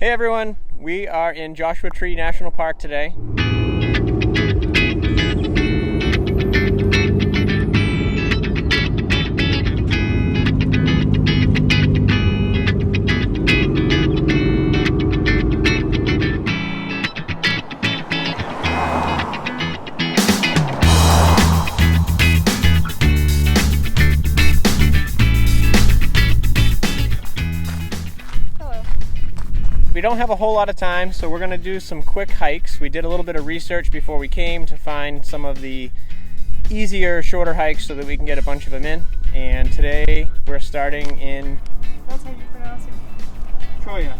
Hey everyone, we are in Joshua Tree National Park today. We don't have a whole lot of time, so we're going to do some quick hikes. We did a little bit of research before we came to find some of the easier, shorter hikes so that we can get a bunch of them in. And today we're starting in... That's how you pronounce it. Cholla.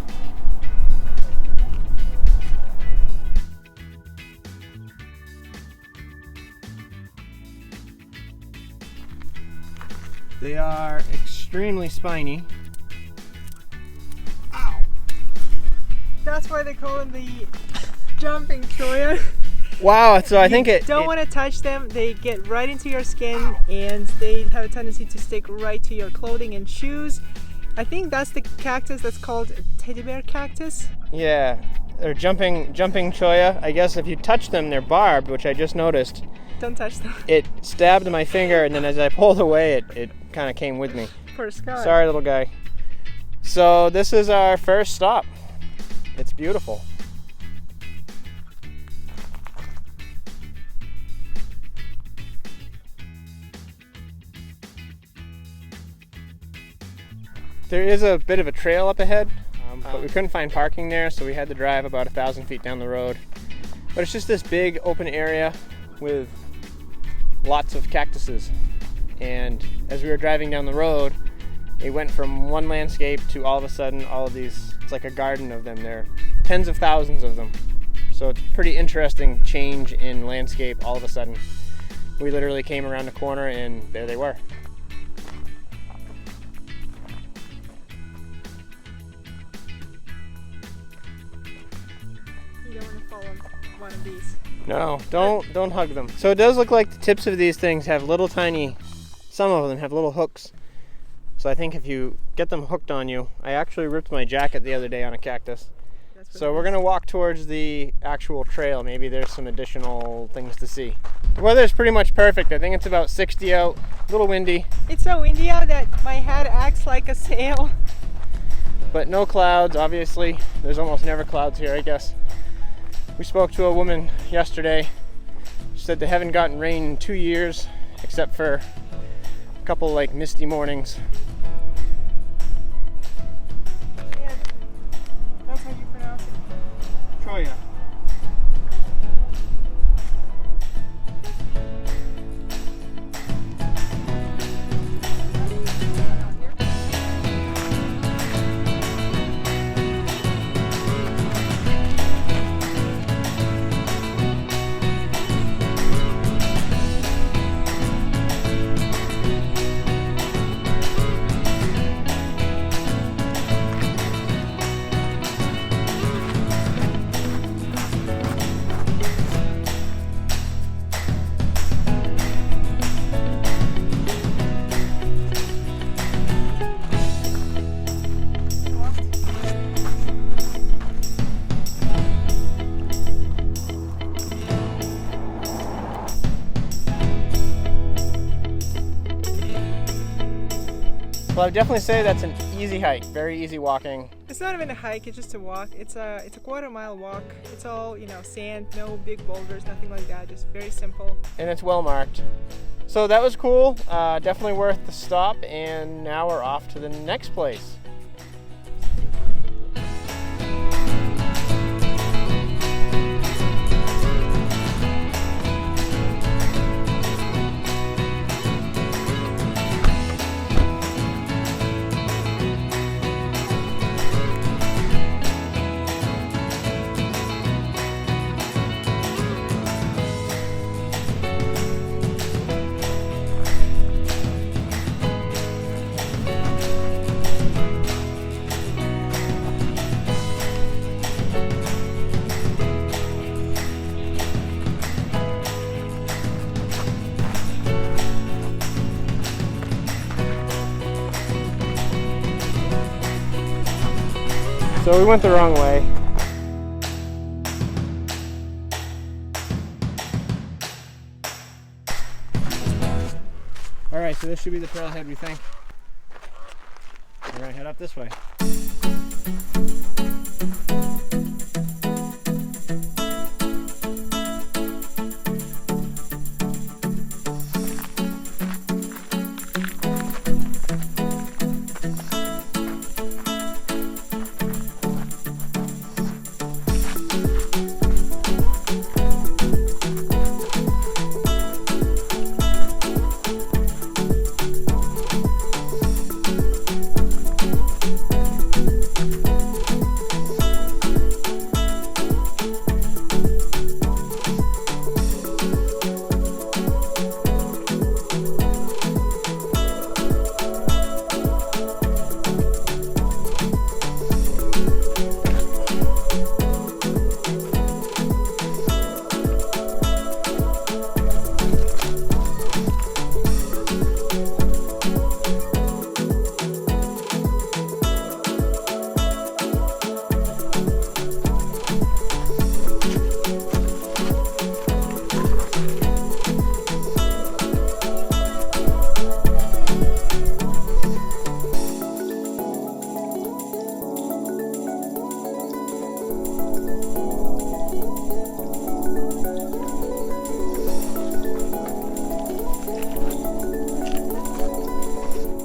They are extremely spiny. That's why they call them the jumping Cholla. Wow, so I think you don't want to touch them. They get right into your skin and they have a tendency to stick right to your clothing and shoes. I think that's the cactus that's called teddy bear cactus. Yeah, they're jumping Cholla. I guess if you touch them, they're barbed, which I just noticed. Don't touch them. It stabbed my finger, and then as I pulled away, it kind of came with me. Poor Scott. Sorry, little guy. So this is our first stop. It's beautiful. There is a bit of a trail up ahead, but we couldn't find parking there, so we had to drive about 1,000 feet down the road. But it's just this big open area with lots of cactuses. And as we were driving down the road, it went from one landscape to all of a sudden all of these, it's like a garden of them. There are tens of thousands of them. So it's a pretty interesting change in landscape all of a sudden. We literally came around the corner and there they were. You don't want to follow one of these. No, don't hug them. So it does look like the tips of these things have little tiny, some of them have little hooks. So I think if you get them hooked on you, I actually ripped my jacket the other day on a cactus. So we're gonna walk towards the actual trail. Maybe there's some additional things to see. The weather's pretty much perfect. I think it's about 60 out, a little windy. It's so windy out that my head acts like a sail. But no clouds, obviously. There's almost never clouds here, I guess. We spoke to a woman yesterday. She said they haven't gotten rain in 2 years, except for a couple like misty mornings. Yeah, that's how you pronounce it. Cholla. Well, I would definitely say that's an easy hike, very easy walking. It's not even a hike, it's just a walk. It's a quarter-mile walk. It's all, sand, no big boulders, nothing like that, just very simple. And it's well marked. So that was cool, definitely worth the stop, and now we're off to the next place. So we went the wrong way. Alright, so this should be the trailhead, we think. We're gonna head up this way.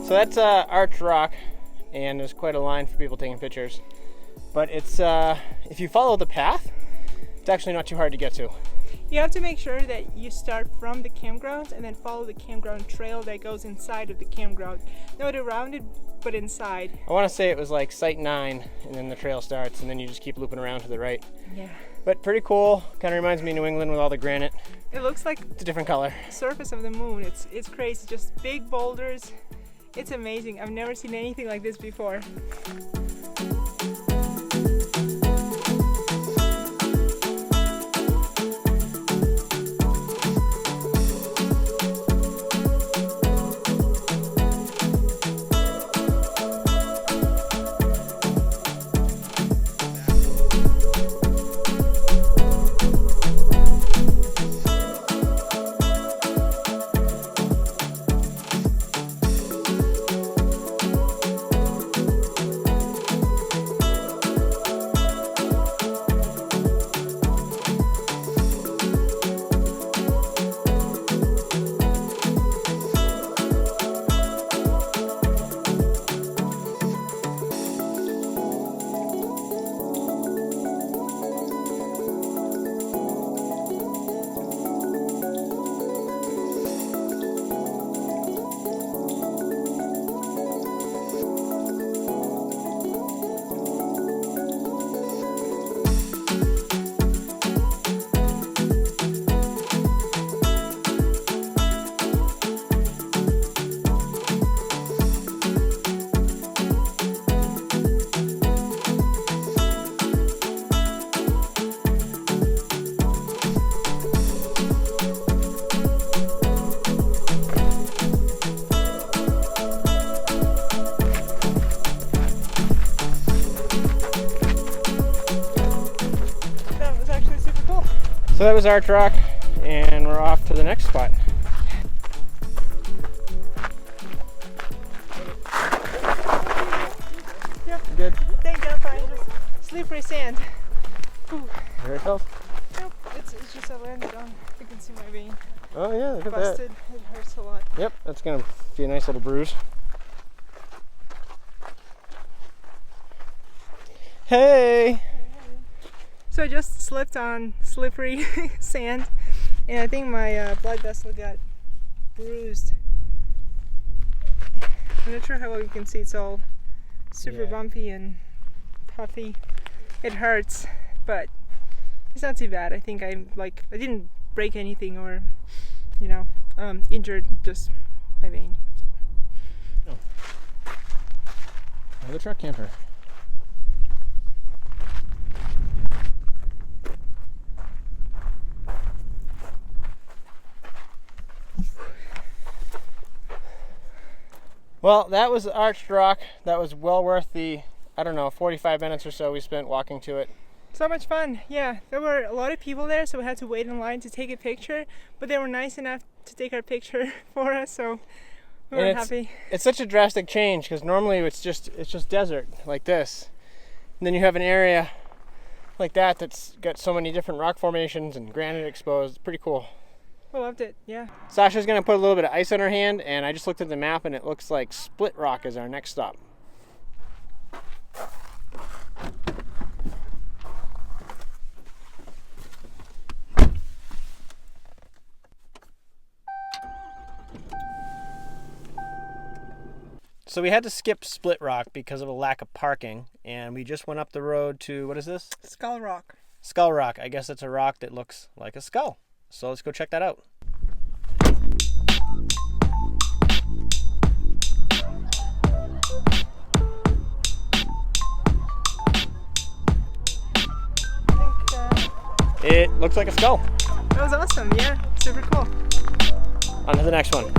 So that's arched rock, and there's quite a line for people taking pictures. But it's if you follow the path, it's actually not too hard to get to. You have to make sure that you start from the campground and then follow the campground trail that goes inside of the campground. Not around it, but inside. I want to say it was like site 9, and then the trail starts, and then you just keep looping around to the right. Yeah. But pretty cool. Kind of reminds me of New England with all the granite. It looks like It's a different color. the surface of the moon. It's crazy. Just big boulders. It's amazing. I've never seen anything like this before. So that was arch rock, and we're off to the next spot. Yeah. Good. Thank God, fine. Just slippery sand. Whew. Very tough. Nope, it's just I landed on. You can see my vein. Oh yeah, look at Busted. that. It hurts a lot. Yep, that's gonna be a nice little bruise. Hey! So I just slipped on slippery sand, and I think my blood vessel got bruised. I'm not sure how well you can see. It's all super bumpy and puffy. It hurts, but it's not too bad. I think I didn't break anything or, injured just my vein. Oh. Another truck camper. Well, that was arched rock. That was well worth the I don't know, 45 minutes or so we spent walking to it. So much fun. Yeah, there were a lot of people there, so we had to wait in line to take a picture, but they were nice enough to take our picture for us, so we were happy. It's such a drastic change because normally it's just desert like this. And then you have an area like that that's got so many different rock formations and granite exposed. It's pretty cool. We loved it, yeah. Sasha's gonna put a little bit of ice on her hand, and I just looked at the map and it looks like Split Rock is our next stop. So we had to skip Split Rock because of a lack of parking, and we just went up the road to, what is this? Skull Rock. Skull Rock. I guess it's a rock that looks like a skull. So let's go check that out. It looks like a skull. That was awesome, yeah. Super cool. On to the next one.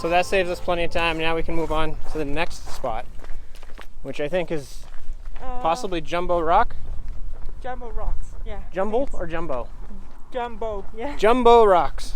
So that saves us plenty of time. Now we can move on to the next spot, which I think is possibly Jumbo Rock. Jumbo Rocks, yeah. Jumbo or Jumbo? Jumbo, yeah. Jumbo Rocks.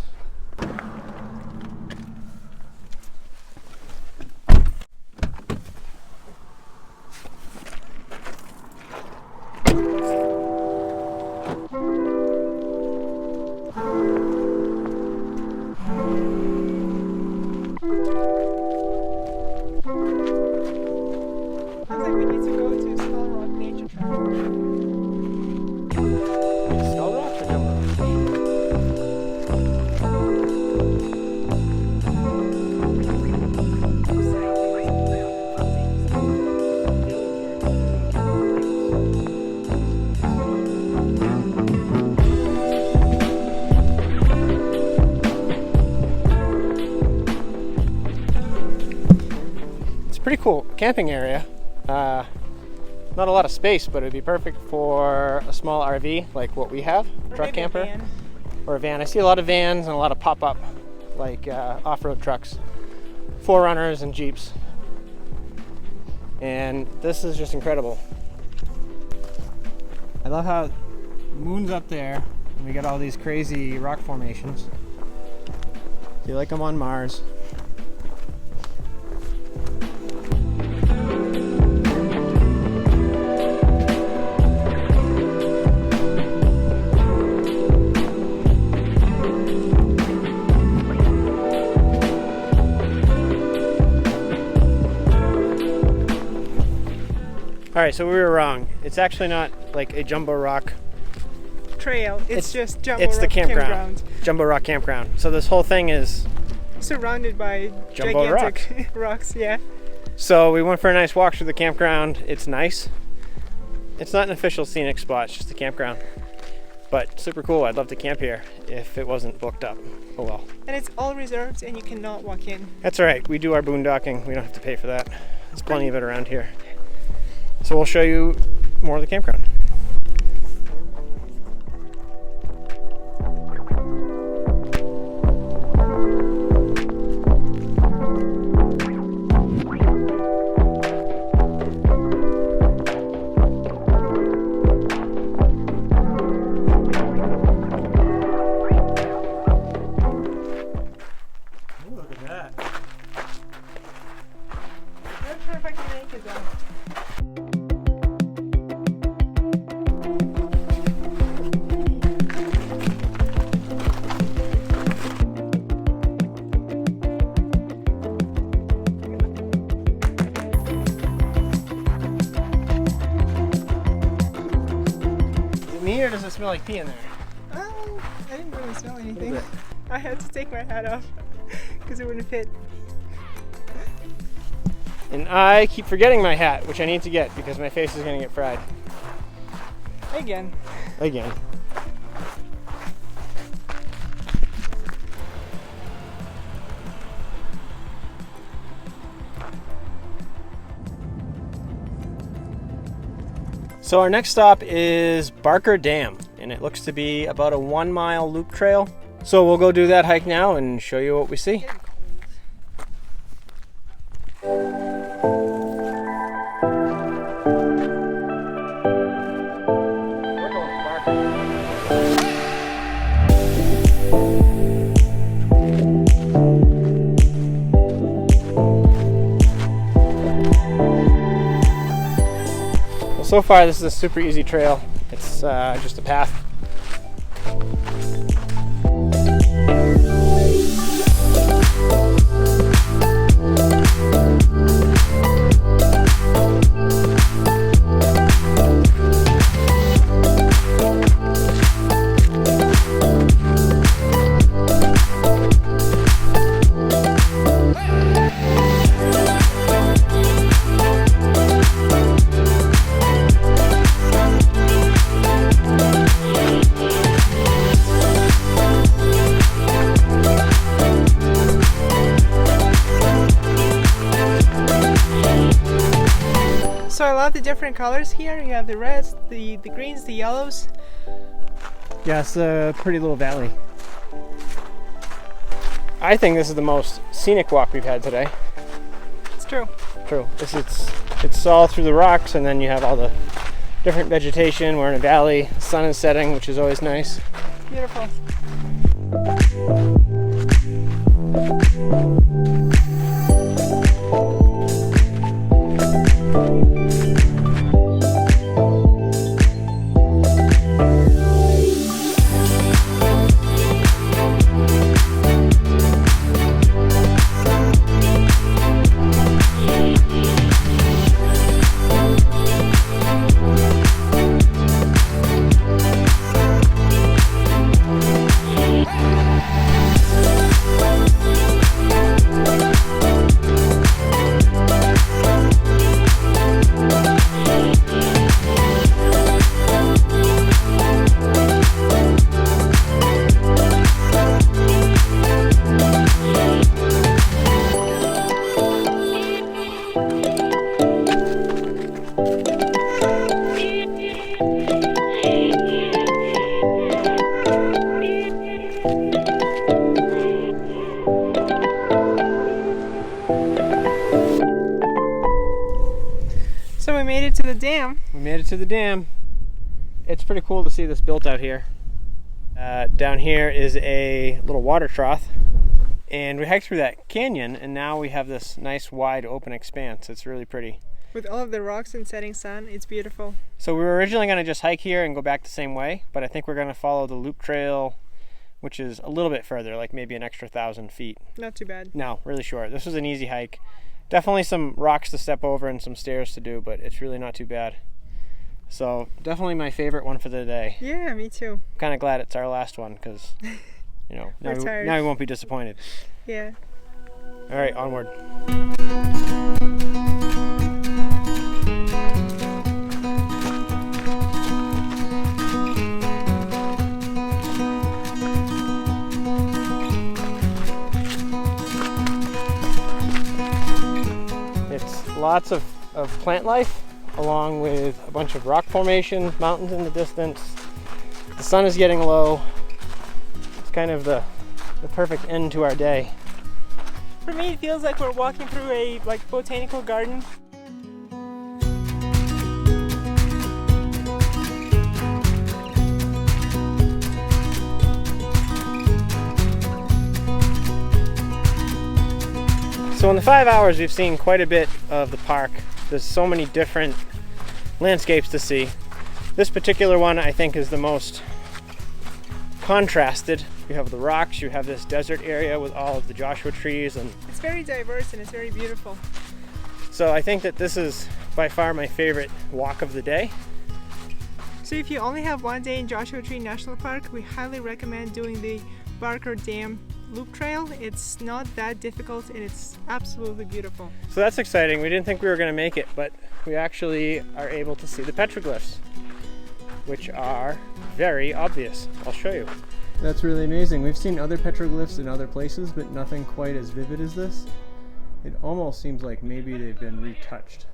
Pretty cool camping area. Not a lot of space, but it'd be perfect for a small RV like what we have, truck camper, or a van. I see a lot of vans and a lot of pop-up like off-road trucks, 4Runners and Jeeps, and this is just incredible. I love how the moon's up there and we got all these crazy rock formations. I feel like I'm on Mars. Alright, so we were wrong. It's actually not like a Jumbo Rock trail. It's just Jumbo It's Rock the campground. Jumbo Rock campground. So this whole thing is surrounded by Jumbo gigantic rocks, yeah. So we went for a nice walk through the campground. It's nice. It's not an official scenic spot, it's just a campground. But super cool. I'd love to camp here if it wasn't booked up. Oh well. And it's all reserved and you cannot walk in. That's alright. We do our boondocking. We don't have to pay for that. There's plenty of it around here. So we'll show you more of the campground. Ooh, look at that. I'm not sure if I can make it though. Me, or does it smell like pee in there? Oh, I didn't really smell anything. I had to take my hat off because it wouldn't fit. And I keep forgetting my hat, which I need to get because my face is going to get fried. Again. Again. So our next stop is Barker Dam, and it looks to be about a 1 mile loop trail. So we'll go do that hike now and show you what we see. So far, this is a super easy trail. It's just a path. So I love the different colors here. You have the reds, the greens, the yellows. Yeah, it's a pretty little valley. I think this is the most scenic walk we've had today. It's true. True. It's all through the rocks, and then you have all the different vegetation. We're in a valley. The sun is setting, which is always nice. Beautiful. So we made it to the dam. We made it to the dam. It's pretty cool to see this built out here. Down here is a little water trough, and we hiked through that canyon, and now we have this nice wide open expanse. It's really pretty. With all of the rocks and setting sun, it's beautiful. So we were originally going to just hike here and go back the same way, but I think we're going to follow the loop trail, which is a little bit further, like maybe an extra 1,000 feet. Not too bad. No, really short. This was an easy hike. Definitely some rocks to step over and some stairs to do, but it's really not too bad. So definitely my favorite one for the day. Yeah, me too. I'm kind of glad it's our last one because, you know, now we won't be disappointed. Yeah. All right, onward. It's lots of plant life, along with a bunch of rock formations, mountains in the distance. The sun is getting low. It's kind of the perfect end to our day. For me, it feels like we're walking through a botanical garden. So in the 5 hours, we've seen quite a bit of the park. There's so many different landscapes to see. This particular one, I think, is the most contrasted. You have the rocks, you have this desert area with all of the Joshua trees, and it's very diverse and it's very beautiful. So I think that this is by far my favorite walk of the day. So if you only have one day in Joshua Tree National Park, we highly recommend doing the Barker Dam Loop Trail. It's not that difficult and it's absolutely beautiful. So that's exciting. We didn't think we were going to make it, but we actually are able to see the petroglyphs. which are very obvious. I'll show you. That's really amazing. We've seen other petroglyphs in other places, but nothing quite as vivid as this. It almost seems like maybe they've been retouched.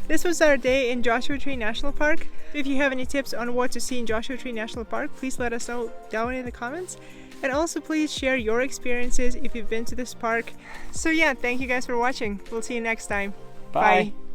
This was our day in Joshua Tree National Park. If you have any tips on what to see in Joshua Tree National Park, please let us know down in the comments. And also please share your experiences if you've been to this park. So yeah, thank you guys for watching. We'll see you next time. Bye. Bye.